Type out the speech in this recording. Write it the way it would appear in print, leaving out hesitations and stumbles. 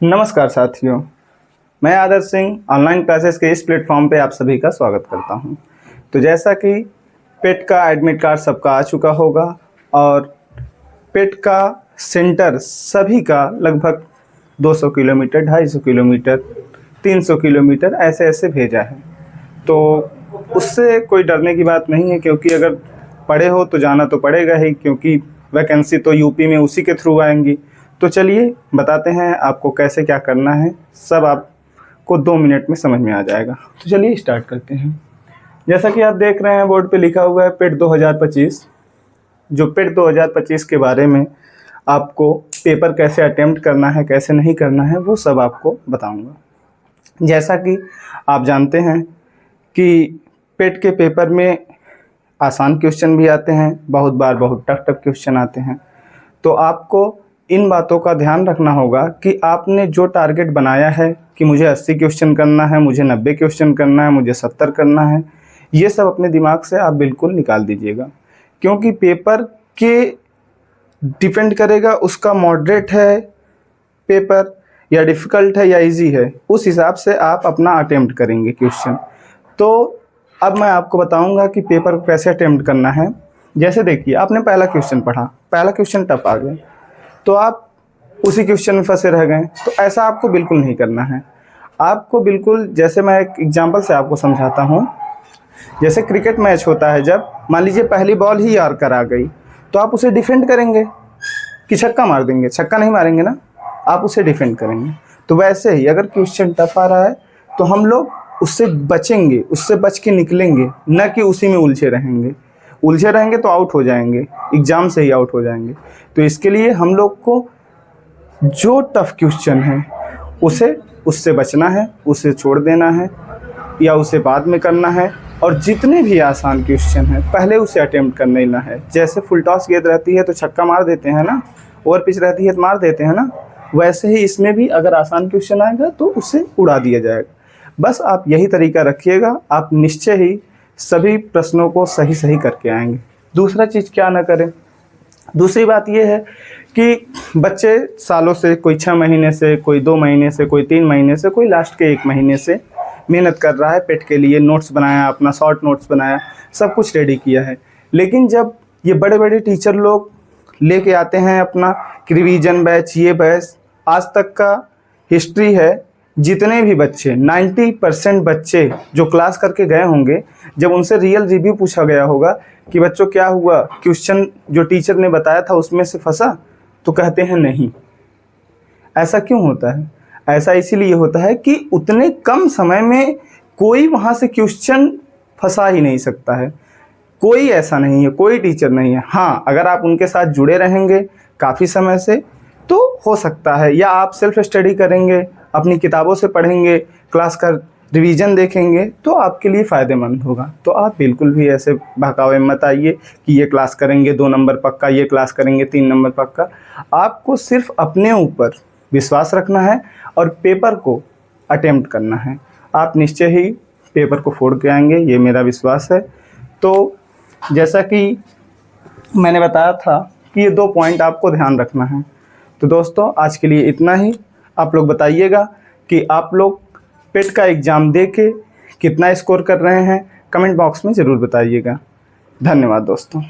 नमस्कार साथियों, मैं आदर्श सिंह ऑनलाइन क्लासेस के इस प्लेटफॉर्म पे आप सभी का स्वागत करता हूं। तो जैसा कि पेट का एडमिट कार्ड सबका आ चुका होगा और पेट का सेंटर सभी का लगभग 200 किलोमीटर, 250 किलोमीटर, 300 किलोमीटर ऐसे ऐसे भेजा है। तो उससे कोई डरने की बात नहीं है, क्योंकि अगर पढ़े हो तो जाना तो पड़ेगा ही, क्योंकि वैकेंसी तो यूपी में उसी के थ्रू आएंगी। तो चलिए बताते हैं आपको कैसे क्या करना है, सब आपको 2 मिनट में समझ में आ जाएगा। तो चलिए स्टार्ट करते हैं। जैसा कि आप देख रहे हैं बोर्ड पे लिखा हुआ है पेट 2025। जो पेट 2025 के बारे में आपको पेपर कैसे अटेम्प्ट करना है, कैसे नहीं करना है, वो सब आपको बताऊंगा। जैसा कि आप जानते हैं कि पेट के पेपर में आसान क्वेश्चन भी आते हैं, बहुत बार बहुत टफ क्वेश्चन आते हैं। तो आपको इन बातों का ध्यान रखना होगा कि आपने जो टारगेट बनाया है कि मुझे 80 क्वेश्चन करना है, मुझे 90 क्वेश्चन करना है, मुझे 70 करना है, ये सब अपने दिमाग से आप बिल्कुल निकाल दीजिएगा। क्योंकि पेपर के डिपेंड करेगा उसका मॉडरेट है पेपर या डिफ़िकल्ट है या इजी है, उस हिसाब से आप अपना अटेम्प्ट करेंगे क्वेश्चन। तो अब मैं आपको बताऊंगा कि पेपर को कैसे अटेम्प्ट करना है। जैसे देखिए, आपने पहला क्वेश्चन पढ़ा, पहला क्वेश्चन टफ आ गया तो आप उसी क्वेश्चन में फंसे रह गए। तो ऐसा आपको बिल्कुल नहीं करना है। आपको बिल्कुल, जैसे मैं एक एग्जांपल से आपको समझाता हूँ। जैसे क्रिकेट मैच होता है, जब मान लीजिए पहली बॉल ही यॉर्कर आ गई तो आप उसे डिफेंड करेंगे कि छक्का मार देंगे? छक्का नहीं मारेंगे ना, आप उसे डिफेंड करेंगे। तो वैसे ही अगर क्वेश्चन टफ आ रहा है तो हम लोग उससे बचेंगे, उससे बच के निकलेंगे, न कि उसी में उलझे रहेंगे। उलझे रहेंगे तो आउट हो जाएंगे, एग्ज़ाम से ही आउट हो जाएंगे। तो इसके लिए हम लोग को जो टफ क्वेश्चन है उससे बचना है, उसे छोड़ देना है या उसे बाद में करना है। और जितने भी आसान क्वेश्चन हैं पहले उसे अटेम्प्ट कर लेना है। जैसे फुल टॉस गेंद रहती है तो छक्का मार देते हैं ना, ओवर पिच रहती है तो मार देते हैं ना, वैसे ही इसमें भी अगर आसान क्वेश्चन आएगा तो उसे उड़ा दिया जाएगा। बस आप यही तरीका रखिएगा, आप निश्चय ही सभी प्रश्नों को सही सही करके आएंगे। दूसरा चीज़ क्या ना करें, दूसरी बात यह है कि बच्चे सालों से, कोई 6 महीने से, कोई 2 महीने से, कोई 3 महीने से, कोई लास्ट के 1 महीने से मेहनत कर रहा है पेट के लिए। नोट्स बनाया, अपना शॉर्ट नोट्स बनाया, सब कुछ रेडी किया है। लेकिन जब ये बड़े बड़े टीचर लोग लेके आते हैं अपना रिवीजन बैच, ये बैच, आज तक का हिस्ट्री है, जितने भी बच्चे 90% बच्चे जो क्लास करके गए होंगे, जब उनसे रियल रिव्यू पूछा गया होगा कि बच्चों क्या हुआ, क्वेश्चन जो टीचर ने बताया था उसमें से फंसा, तो कहते हैं नहीं। ऐसा क्यों होता है? ऐसा इसीलिए होता है कि उतने कम समय में कोई वहाँ से क्वेश्चन फंसा ही नहीं सकता है। कोई ऐसा नहीं है, कोई टीचर नहीं है। हाँ, अगर आप उनके साथ जुड़े रहेंगे काफ़ी समय से तो हो सकता है, या आप सेल्फ स्टडी करेंगे, अपनी किताबों से पढ़ेंगे, क्लास का रिवीजन देखेंगे, तो आपके लिए फ़ायदेमंद होगा। तो आप बिल्कुल भी ऐसे बहकावे मत आइए कि ये क्लास करेंगे 2 नंबर पक्का, ये क्लास करेंगे 3 नंबर पक्का। आपको सिर्फ अपने ऊपर विश्वास रखना है और पेपर को अटेम्प्ट करना है। आप निश्चय ही पेपर को फोड़ के आएंगे, ये मेरा विश्वास है। तो जैसा कि मैंने बताया था कि ये 2 पॉइंट आपको ध्यान रखना है। तो दोस्तों, आज के लिए इतना ही। आप लोग बताइएगा कि आप लोग पेट का एग्ज़ाम दे के कितना स्कोर कर रहे हैं, कमेंट बॉक्स में ज़रूर बताइएगा। धन्यवाद दोस्तों।